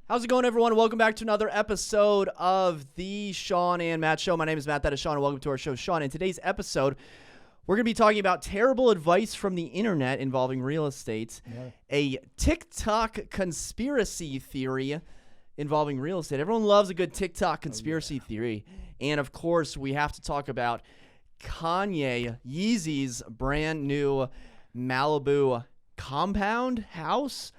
How's it going, everyone? Welcome back to another episode of the Shawn and Matt Show. My name is Matt. That is Shawn, and welcome to our show, Shawn. In today's episode, we're going to be talking about terrible advice from the internet involving real estate, a Tik Tok conspiracy theory involving real estate. Everyone loves a good Tik Tok conspiracy theory. And, of course, we have to talk about Kanye, Yeezy's brand new Malibu compound house.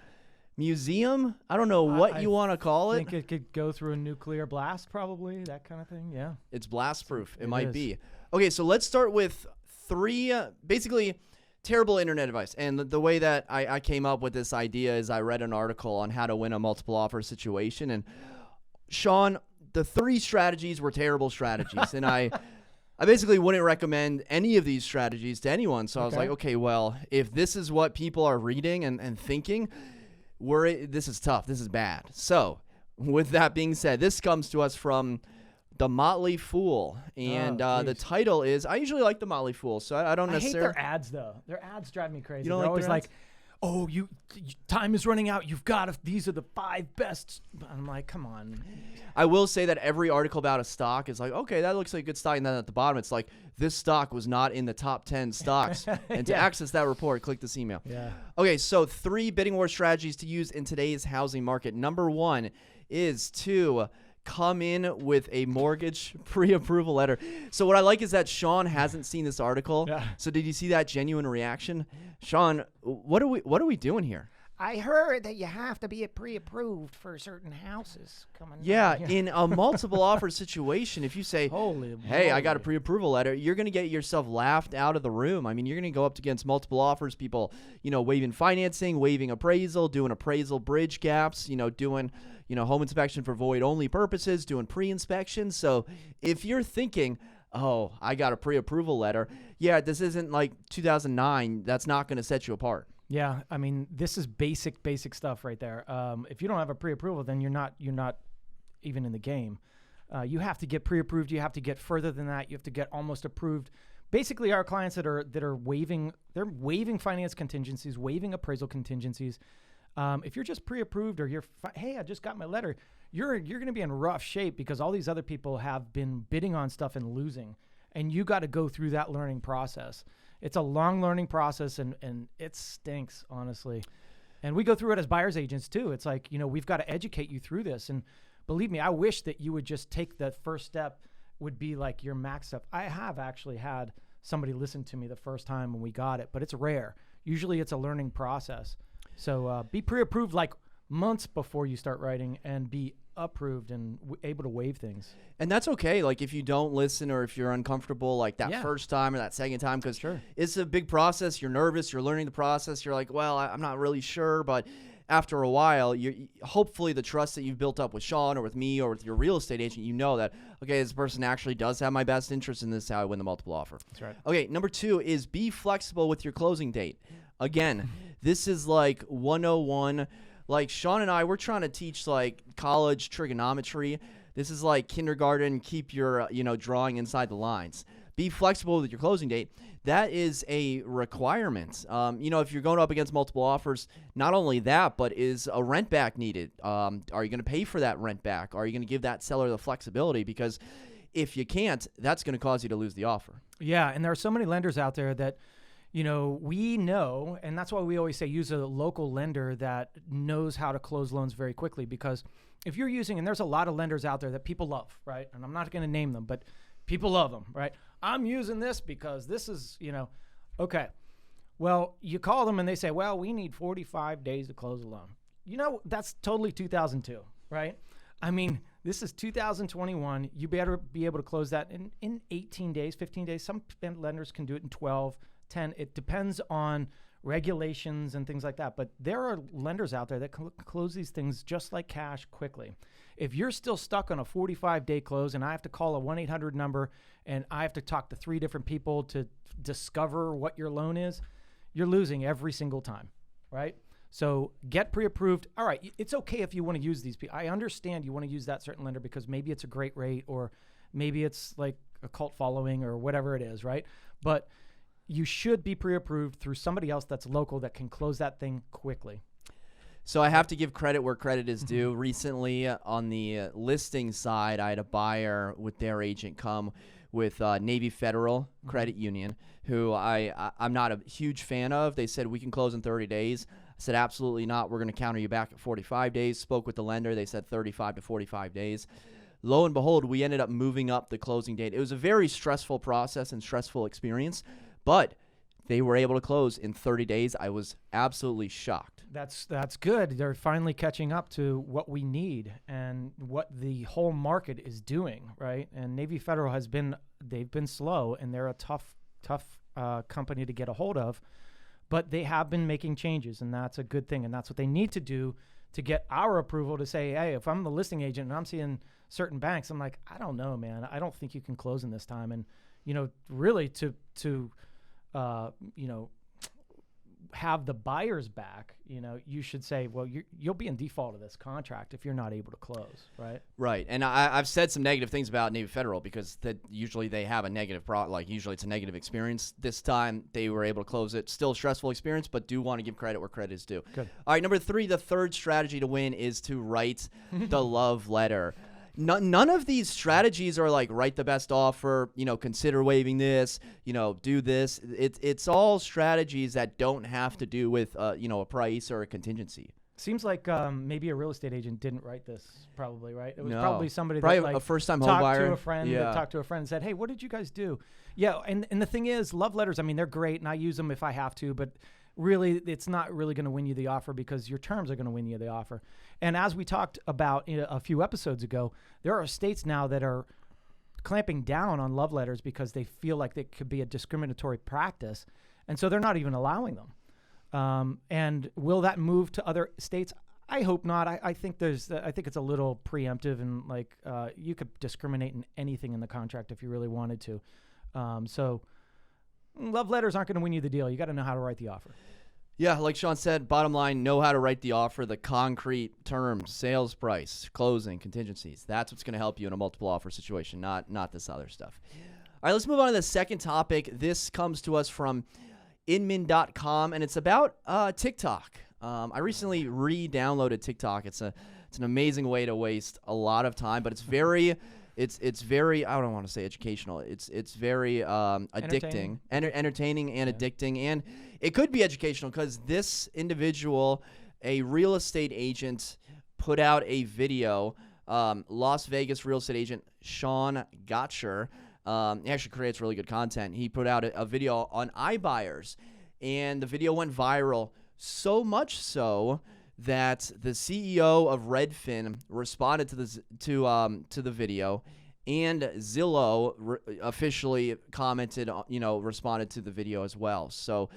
Museum? I don't know what you want to call it. I think it could go through a nuclear blast, probably, that kind of thing, yeah. It's blast proof. It might be. Okay, so let's start with three, basically, terrible internet advice. And the way that I came up with this idea is I read an article on how to win a multiple offer situation. And Shawn, the three strategies were terrible strategies. And I basically wouldn't recommend any of these strategies to anyone. So I was like, okay, well, if this is what people are reading and thinking, this is tough. This is bad. So, with that being said, this comes to us from The Motley Fool, and the title is. I usually like The Motley Fool, so I don't necessarily. I hate their ads though. Their ads drive me crazy. You don't They're like always their ads? like, "Oh, time is running out. You've got to. These are the 5 best." I'm like, come on. I will say that every article about a stock is like, okay, that looks like a good stock, and then at the bottom it's like, this stock was not in the top 10 stocks. And to access that report, click this email. Yeah. Okay, so 3 bidding war strategies to use in today's housing market. Number 1 is to come in with a mortgage pre-approval letter. So what I like is that Shawn hasn't seen this article. Yeah. So did you see that genuine reaction? Shawn, what are we doing here? I heard that you have to be pre-approved for certain houses coming. Yeah, in a multiple offer situation, if you say, Holy hey, I got a moly. pre-approval letter, you're going to get yourself laughed out of the room. I mean, you're going to go up against multiple offers, people, waiving financing, waiving appraisal, doing appraisal bridge gaps, doing, home inspection for void-only purposes, doing pre-inspection. So if you're thinking, oh, I got a pre-approval letter, yeah, this isn't like 2009, that's not going to set you apart. Yeah, I mean, this is basic stuff right there. If you don't have a pre-approval, then you're not even in the game. You have to get pre-approved. You have to get further than that. You have to get almost approved. Basically, our clients that are waiving finance contingencies, waiving appraisal contingencies. If you're just pre-approved or hey, I just got my letter, you're going to be in rough shape because all these other people have been bidding on stuff and losing, and you got to go through that learning process. It's a long learning process, and it stinks, honestly. And we go through it as buyer's agents, too. It's like, we've got to educate you through this. And believe me, I wish that you would just take that first step would be like your max step. I have actually had somebody listen to me the first time when we got it, but it's rare. Usually it's a learning process. So be pre-approved like months before you start writing and be approved and able to waive things. And that's okay. Like if you don't listen or if you're uncomfortable like that first time or that second time, because it's a big process. You're nervous. You're learning the process. You're like, well, I'm not really sure. But after a while, hopefully the trust that you've built up with Shawn or with me or with your real estate agent, that, okay, this person actually does have my best interest in this is how I win the multiple offer. That's right. Okay, number 2 is be flexible with your closing date. Again, this is like 101. Like Shawn and I, we're trying to teach like college trigonometry. This is like kindergarten. Keep your, drawing inside the lines. Be flexible with your closing date. That is a requirement. If you're going up against multiple offers, not only that, but is a rent back needed? Are you going to pay for that rent back? Are you going to give that seller the flexibility? Because if you can't, that's going to cause you to lose the offer. Yeah, and there are so many lenders out there that we know, and that's why we always say use a local lender that knows how to close loans very quickly. Because if you're using, and there's a lot of lenders out there that people love, right? And I'm not going to name them, but people love them, right? I'm using this because this is, okay. Well, you call them and they say, well, we need 45 days to close a loan. That's totally 2002, right? I mean, this is 2021. You better be able to close that in 18 days, 15 days. Some lenders can do it in 12, 10. It depends on regulations and things like that. But there are lenders out there that can close these things just like cash quickly. If you're still stuck on a 45-day close and I have to call a 1-800 number and I have to talk to 3 different people to discover what your loan is, you're losing every single time, right? So get pre-approved. All right, it's okay if you want to use these people. I understand you want to use that certain lender because maybe it's a great rate or maybe it's like a cult following or whatever it is, right? But you should be pre-approved through somebody else that's local that can close that thing quickly. So I have to give credit where credit is due. Recently, on the listing side, I had a buyer with their agent come with Navy Federal Credit Union, who I'm not a huge fan of. They said, we can close in 30 days. I said, absolutely not. We're going to counter you back at 45 days. Spoke with the lender. They said 35 to 45 days. Lo and behold, we ended up moving up the closing date. It was a very stressful process and stressful experience, but they were able to close in 30 days. I was absolutely shocked. That's good. They're finally catching up to what we need and what the whole market is doing, right? And Navy Federal they've been slow, and they're a tough company to get a hold of, but they have been making changes, and that's a good thing. And that's what they need to do to get our approval to say, hey, if I'm the listing agent and I'm seeing certain banks, I'm like, I don't know, man. I don't think you can close in this time. And, really to have the buyers back, you should say, well, you'll be in default of this contract if you're not able to close, right? Right. And I've said some negative things about Navy Federal because usually they have a negative usually it's a negative experience. This time they were able to close it. Still a stressful experience, but do want to give credit where credit is due. Good. All right, number 3, the third strategy to win is to write the love letter. None of these strategies are like write the best offer, consider waiving this, do this. It's all strategies that don't have to do with, a price or a contingency. Seems like maybe a real estate agent didn't write this, probably, right? It was No. probably somebody Probably that like a first-time home talked buyer. to a friend, Yeah. that talked to a friend and said, hey, what did you guys do? Yeah, and the thing is, love letters, I mean, they're great, and I use them if I have to, but really, it's not really going to win you the offer because your terms are going to win you the offer. And as we talked about a few episodes ago, there are states now that are clamping down on love letters because they feel like they could be a discriminatory practice, and so they're not even allowing them. And will that move to other states? I hope not. I think it's a little preemptive, and like you could discriminate in anything in the contract if you really wanted to. So love letters aren't going to win you the deal. You got to know how to write the offer. Yeah, like Shawn said, bottom line, know how to write the offer, the concrete terms, sales price, closing, contingencies. That's what's going to help you in a multiple offer situation, not this other stuff. All right, let's move on to the second topic. This comes to us from inmin.com, and it's about TikTok. I recently re-downloaded TikTok. It's an amazing way to waste a lot of time, but it's very I don't want to say educational. It's very addicting, entertaining and addicting, and it could be educational because this individual, a real estate agent, put out a video. Las Vegas real estate agent Shawn Battle. He actually creates really good content. He put out a video on iBuyers, and the video went viral. So much so that the CEO of Redfin responded to the video, and Zillow officially commented, responded to the video as well. So,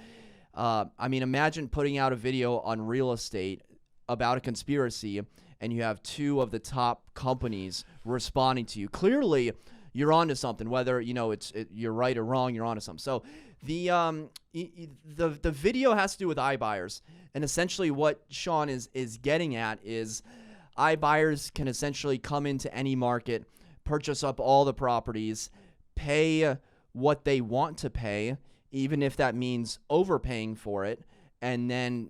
imagine putting out a video on real estate about a conspiracy, and you have 2 of the top companies responding to you. Clearly, you're onto something. Whether you're right or wrong, you're onto something. So the video has to do with iBuyers, and essentially what Shawn is getting at is iBuyers can essentially come into any market, purchase up all the properties, pay what they want to pay, even if that means overpaying for it, and then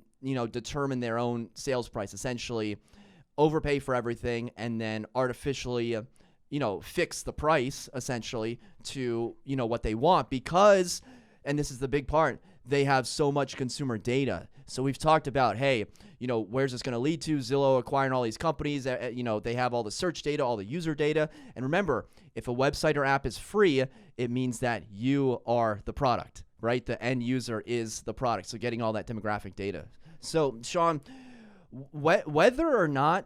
determine their own sales price. Essentially, overpay for everything, and then artificially fix the price essentially to, what they want because, and this is the big part, they have so much consumer data. So we've talked about, hey, where's this going to lead to? Zillow acquiring all these companies, they have all the search data, all the user data. And remember, if a website or app is free, it means that you are the product, right? The end user is the product. So getting all that demographic data. So Shawn, whether or not,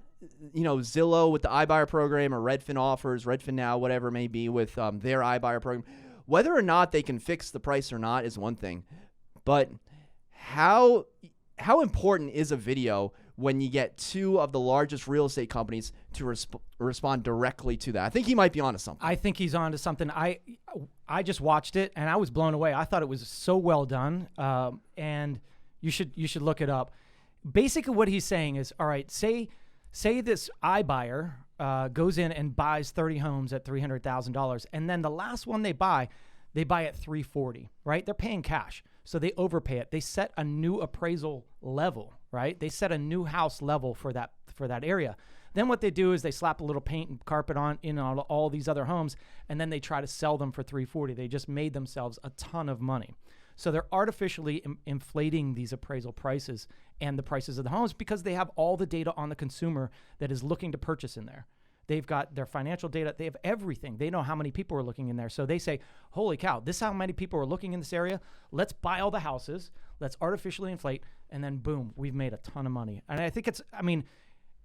Zillow with the iBuyer program or Redfin offers, Redfin Now, whatever it may be with their iBuyer program, whether or not they can fix the price or not is one thing. But how important is a video when you get 2 of the largest real estate companies to respond directly to that? I think he might be onto something. I think he's onto something. I just watched it, and I was blown away. I thought it was so well done, and you should look it up. Basically, what he's saying is, all right, say this iBuyer goes in and buys 30 homes at $300,000, and then the last one they buy at $340,000, right? They're paying cash, so they overpay it. They set a new appraisal level, right? They set a new house level for that area. Then what they do is they slap a little paint and carpet on all these other homes, and then they try to sell them for $340. They just made themselves a ton of money. So they're artificially inflating these appraisal prices and the prices of the homes because they have all the data on the consumer that is looking to purchase in there. They've got their financial data. They have everything. They know how many people are looking in there. So they say, holy cow, this is how many people are looking in this area. Let's buy all the houses. Let's artificially inflate. And then boom, we've made a ton of money. And I think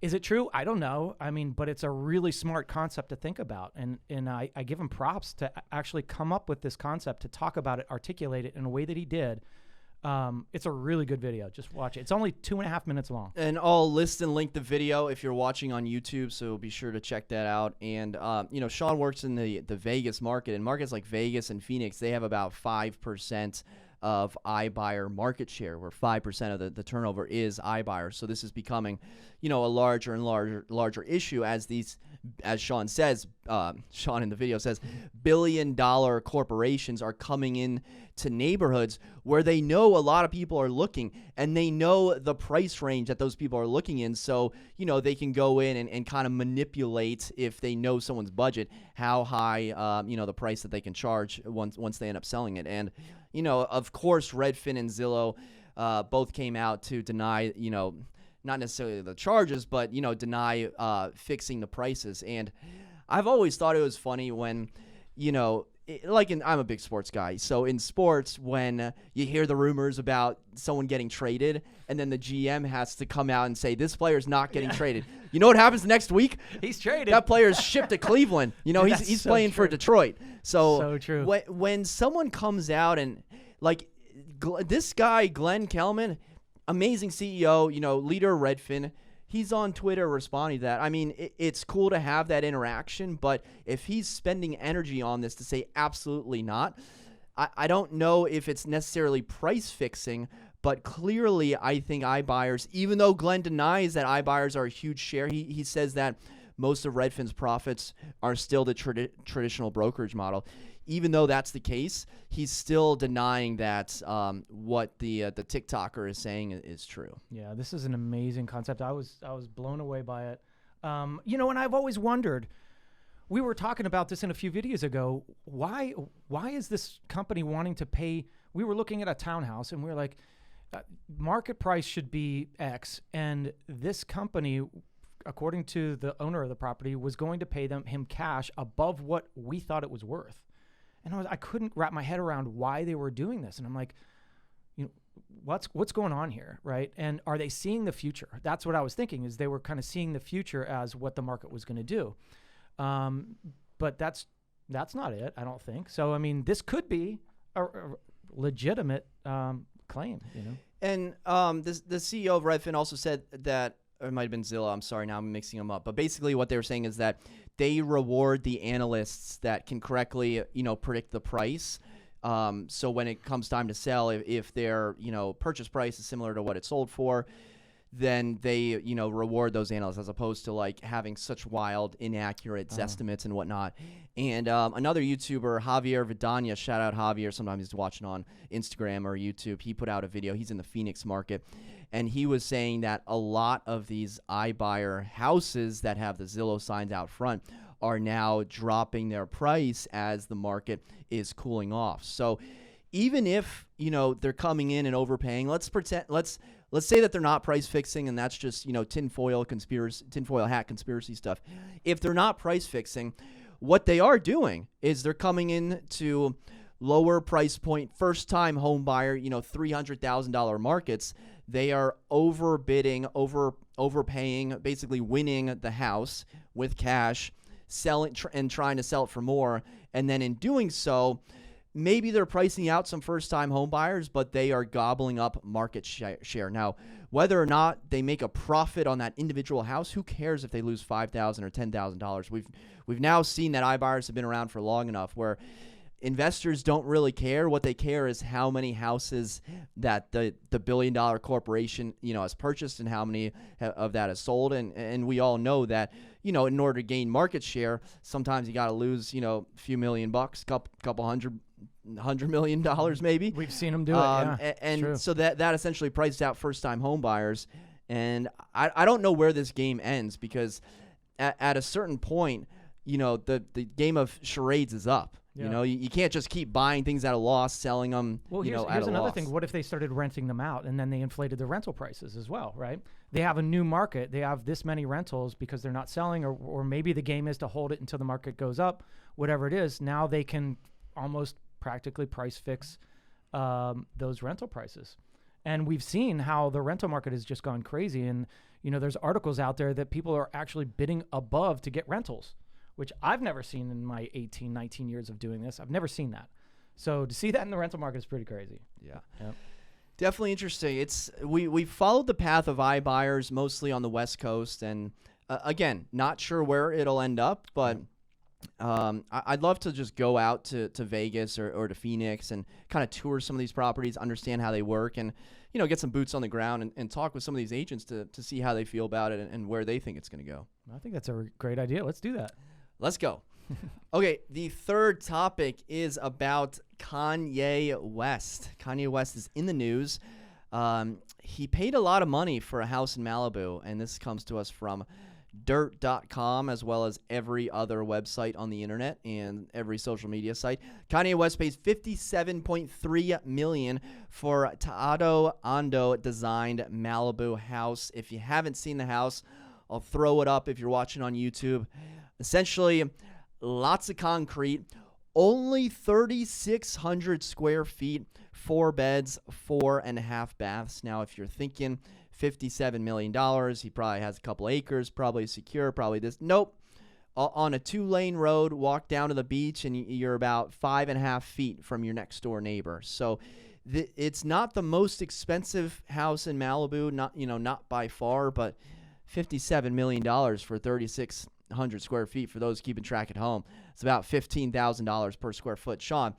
is it true? I don't know. But it's a really smart concept to think about. And I give him props to actually come up with this concept, to talk about it, articulate it in a way that he did. It's a really good video. Just watch it. It's only 2.5 minutes long. And I'll list and link the video if you're watching on YouTube, so be sure to check that out. And, Shawn works in the Vegas market, and markets like Vegas and Phoenix, they have about 5% of iBuyer market share, where 5% of the turnover is iBuyers. So this is becoming, a larger and larger issue as Shawn says, Shawn in the video says, billion-dollar corporations are coming in to neighborhoods where they know a lot of people are looking, and they know the price range that those people are looking in. So, they can go in and kind of manipulate, if they know someone's budget, how high, the price that they can charge once they end up selling it. And, of course, Redfin and Zillow both came out to deny, not necessarily the charges, but, deny fixing the prices. And I've always thought it was funny when, I'm a big sports guy. So in sports, when you hear the rumors about someone getting traded, and then the GM has to come out and say, this player's not getting traded. You know what happens next week? He's traded. That player's shipped to Cleveland. He's so playing true. for Detroit. So true. When someone comes out and, this guy, Glenn Kelman, amazing CEO, leader of Redfin, he's on Twitter responding to that. It's cool to have that interaction, but if he's spending energy on this to say absolutely not, I don't know if it's necessarily price fixing, but clearly I think iBuyers, even though Glenn denies that iBuyers are a huge share, he says that most of Redfin's profits are still the traditional brokerage model. Even though that's the case, he's still denying that what the TikToker is saying is true. Yeah, this is an amazing concept. I was blown away by it. And I've always wondered. We were talking about this in a few videos ago. Why is this company wanting to pay? We were looking at a townhouse, and we were like, market price should be X, and this company, according to the owner of the property, was going to pay him cash above what we thought it was worth. And I couldn't wrap my head around why they were doing this. And I'm like, what's going on here, right? And are they seeing the future? That's what I was thinking, is they were kind of seeing the future as what the market was going to do. But that's not it, I don't think. So, this could be a legitimate claim, And the CEO of Redfin also said that, or it might have been Zillow, I'm sorry, now I'm mixing them up. But basically what they were saying is that they reward the analysts that can correctly, predict the price. So when it comes time to sell, if their, purchase price is similar to what it sold for, then they, reward those analysts, as opposed to having such wild, inaccurate estimates and whatnot. And another YouTuber, Javier Vidania, shout out Javier, sometimes he's watching on Instagram or YouTube, he put out a video, he's in the Phoenix market, and he was saying that a lot of these iBuyer houses that have the Zillow signs out front are now dropping their price as the market is cooling off. So even if, they're coming in and overpaying, let's say that they're not price fixing, and that's just, tinfoil hat conspiracy stuff. If they're not price fixing, what they are doing is they're coming in to lower price point, first time home buyer, $300,000 markets. They are overbidding, overpaying, basically winning the house with cash, selling and trying to sell it for more. And then in doing so, maybe they're pricing out some first-time home buyers, but they are gobbling up market share. Now, whether or not they make a profit on that individual house, who cares if they lose $5,000 or $10,000? We've now seen that iBuyers have been around for long enough where investors don't really care. What they care is how many houses that the billion-dollar corporation, has purchased and how many of that is sold. And we all know that, in order to gain market share, sometimes you got to lose, a few $1 million, couple $100 $100 million maybe. We've seen them do it. Yeah, and so that essentially priced out first-time home buyers. And I don't know where this game ends, because at a certain point, the game of charades is up. Yeah. You can't just keep buying things at a loss, selling them. Well, here's another thing. What if they started renting them out and then they inflated the rental prices as well, right? They have a new market. They have this many rentals because they're not selling, or maybe the game is to hold it until the market goes up, whatever it is. Now they can almost practically price fix those rental prices. And we've seen how the rental market has just gone crazy. And, there's articles out there that people are actually bidding above to get rentals, which I've never seen in my 18, 19 years of doing this. I've never seen that. So to see that in the rental market is pretty crazy. Yeah. Yep. Definitely interesting. We followed the path of iBuyers mostly on the West Coast, and again, not sure where it'll end up, but I'd love to just go out to Vegas or to Phoenix and kind of tour some of these properties, understand how they work, and get some boots on the ground and talk with some of these agents to see how they feel about it and where they think it's going to go. I think that's a great idea. Let's do that. Let's go. Okay, the third topic is about Kanye West. Kanye West is in the news. He paid a lot of money for a house in Malibu, and this comes to us from dirt.com, as well as every other website on the internet and every social media site. Kanye West pays $57.3 million for Tadao Ando designed Malibu house. If you haven't seen the house, I'll throw it up if you're watching on YouTube. Essentially, lots of concrete, only 3,600 square feet, 4 beds, 4.5 baths. Now, if you're thinking $57 million, he probably has a couple acres, probably secure, probably this. Nope. On a 2-lane road, walk down to the beach, and you're about 5.5 feet from your next door neighbor. So it's not the most expensive house in Malibu, not by far, but $57 million for 3,600 square feet. For those keeping track at home, it's about $15,000 per square foot. Shawn,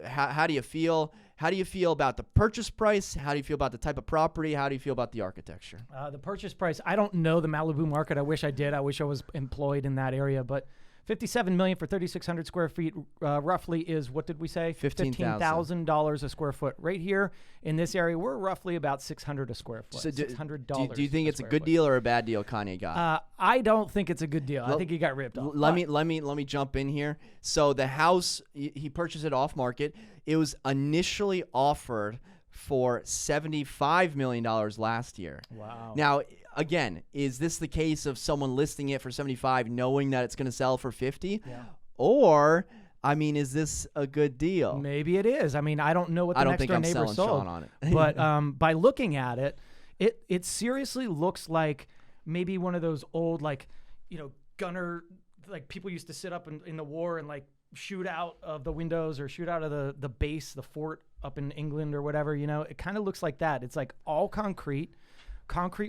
how do you feel? How do you feel about the purchase price? How do you feel about the type of property? How do you feel about the architecture? The purchase price, I don't know the Malibu market. I wish I did. I wish I was employed in that area, but $57 million for 3,600 square feet roughly is, what did we say? $15,000 a square foot. Right here in this area, we're roughly about $600 a square foot. So $600. Do you think it's a good deal or a bad deal Kanye got? I don't think it's a good deal. I think he got ripped off. Let me jump in here. So the house, he purchased it off market. It was initially offered for $75 million last year. Wow. Now, again, is this the case of someone listing it for 75 knowing that it's going to sell for 50? Yeah. Or, is this a good deal? Maybe it is. I don't know what the next door neighbor sold. Shawn on it. But by looking at it, it seriously looks like maybe one of those old, gunner, people used to sit up in the war and shoot out of the windows or shoot out of the base, the fort up in England or whatever. It kind of looks like that. It's all concrete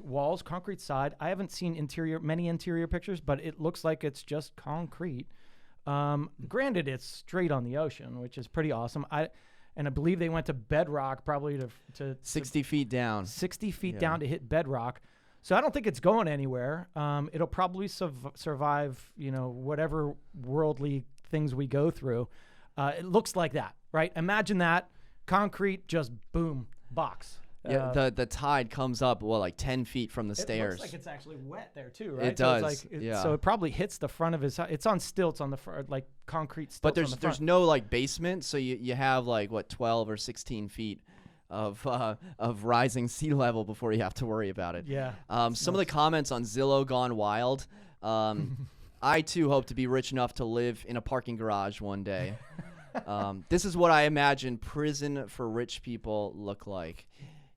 walls, concrete side. I haven't seen many interior pictures, but it looks like it's just concrete. Granted, it's straight on the ocean, which is pretty awesome. I believe they went to bedrock probably to 60 feet down. 60 feet down to hit bedrock. So I don't think it's going anywhere. It'll probably survive, whatever worldly things we go through. It looks like that, right? Imagine that concrete, just boom, box. Yeah, the tide comes up 10 feet from the stairs. It looks like it's actually wet there too, right? It does. So it probably hits the front of his. It's on stilts on the front, concrete stilts. But there's no basement, so you have 12 or 16 feet of rising sea level before you have to worry about it. Yeah. Some of the comments on Zillow gone wild. I too hope to be rich enough to live in a parking garage one day. This is what I imagine prison for rich people look like.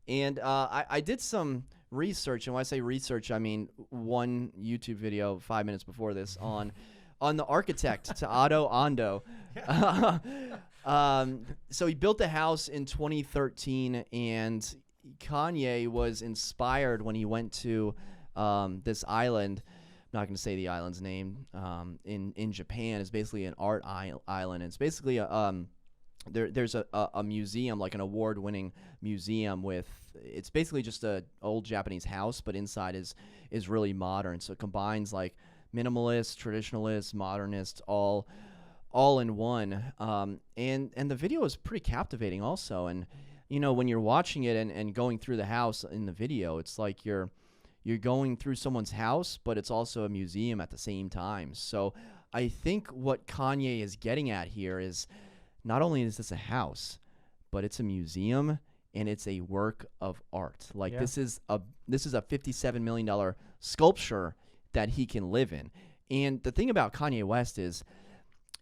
And I did some research, and when I say research, I mean one YouTube video 5 minutes before this on the architect, Tadao Ando. So he built the house in 2013, and Kanye was inspired when he went to this island. I'm not going to say the island's name. In Japan, it's basically an art island. It's basically there's a museum, an award-winning museum it's basically just a old Japanese house, but inside is really modern. So it combines minimalist, traditionalist, modernist, all all in one. And the video is pretty captivating also. And, you know, when you're watching it and going through the house in the video, it's like you're going through someone's house, but it's also a museum at the same time. So I think what Kanye is getting at here is not only is this a house, but it's a museum and it's a work of art. Like this is a $57 million sculpture that he can live in. And the thing about Kanye West is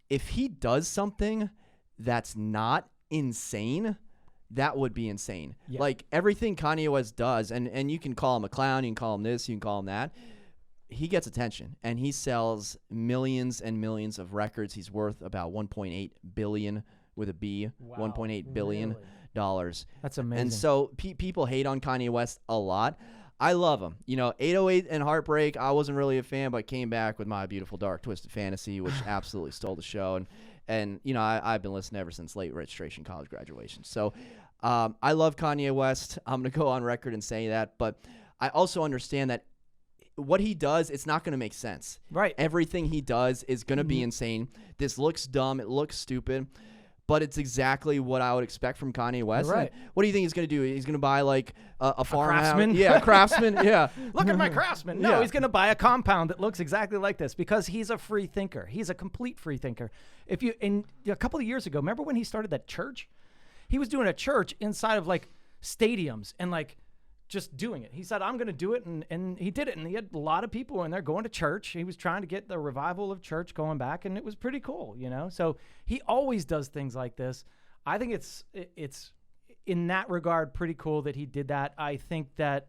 if he does something that's not insane, that would be insane. Yeah. Like everything Kanye West does, and you can call him a clown, you can call him this, you can call him that. He gets attention, and he sells millions and millions of records. He's worth about 1.8 billion with a B, Wow, 1.8 billion really? dollars. That's amazing. And so people hate on Kanye West a lot. I love him. You know, 808 and Heartbreak, I wasn't really a fan, but came back with My Beautiful Dark Twisted Fantasy, which absolutely stole the show. And you know, I've been listening ever since Late Registration, College Graduation. So I love Kanye West. I'm going to go on record and say that. But I also understand that what he does, it's not going to make sense. Right. Everything he does is going to be insane. This looks dumb. It looks stupid. But it's exactly what I would expect from Kanye West. You're right. What do you think he's going to do? He's going to buy like a farmhouse? Craftsman? Yeah, a craftsman. Yeah. Look at my Craftsman. No, Yeah. he's going to buy a compound that looks exactly like this because he's a free thinker. He's a complete free thinker. A couple of years ago, remember when he started that church? He was doing a church inside of like stadiums and like just doing it. He said, I'm going to do it. And he did it. And he had a lot of people in there going to church. He was trying to get the revival of church going back. And it was pretty cool, you know? So he always does things like this. I think it's in that regard pretty cool that he did that. I think that,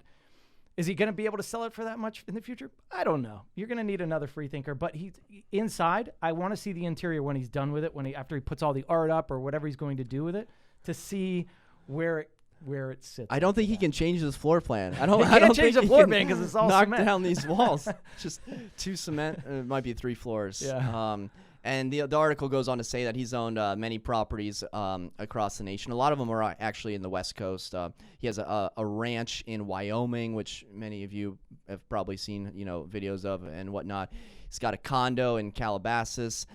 is he going to be able to sell it for that much in the future? I don't know. You're going to need another free thinker. But he's inside. I want to see the interior when he's done with it, after he puts all the art up or whatever he's going to do with it, to see where it sits. I don't think he can change his floor plan. I He can't don't change think the he floor can plan 'cause it's all knock cement. down these walls. Just 2 cement. It might be 3 floors. Yeah. And the article goes on to say that he's owned many properties across the nation. A lot of them are actually in the West Coast. He has a ranch in Wyoming, which many of you have probably seen, you know, videos of and whatnot. He's got a condo in Calabasas.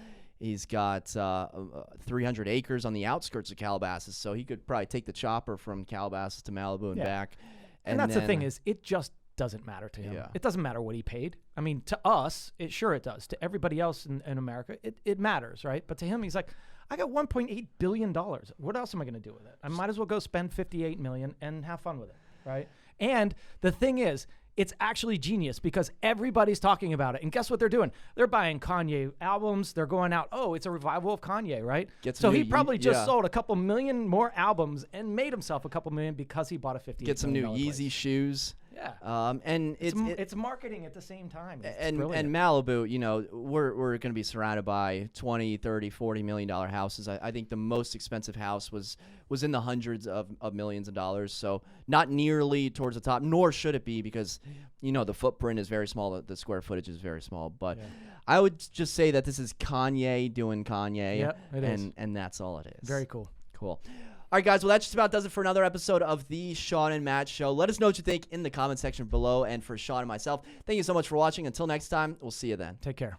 He's got 300 acres on the outskirts of Calabasas, so he could probably take the chopper from Calabasas to Malibu and back. And that's the thing is, it just doesn't matter to him. Yeah. It doesn't matter what he paid. I mean, to us, it does. To everybody else in America, it matters, right? But to him, he's like, I got $1.8 billion. What else am I going to do with it? I might as well go spend $58 million and have fun with it, right? And the thing is, it's actually genius because everybody's talking about it. And guess what they're doing? They're buying Kanye albums. They're going out, oh, it's a revival of Kanye, right? So he probably just sold a couple million more albums and made himself a couple million because he bought a $58 Get some new million Yeezy shoes. Yeah. And it's marketing at the same time. And Malibu, you know, we're going to be surrounded by 20, 30, 40 million dollar houses. I think the most expensive house was in the hundreds of millions of dollars. So not nearly towards the top, nor should it be because, you know, the footprint is very small. The square footage is very small. But I would just say that this is Kanye doing Kanye. Yep, it is. And that's all it is. Very cool. Cool. All right, guys. Well, that just about does it for another episode of the Shawn and Matt Show. Let us know what you think in the comment section below. And for Shawn and myself, thank you so much for watching. Until next time, we'll see you then. Take care.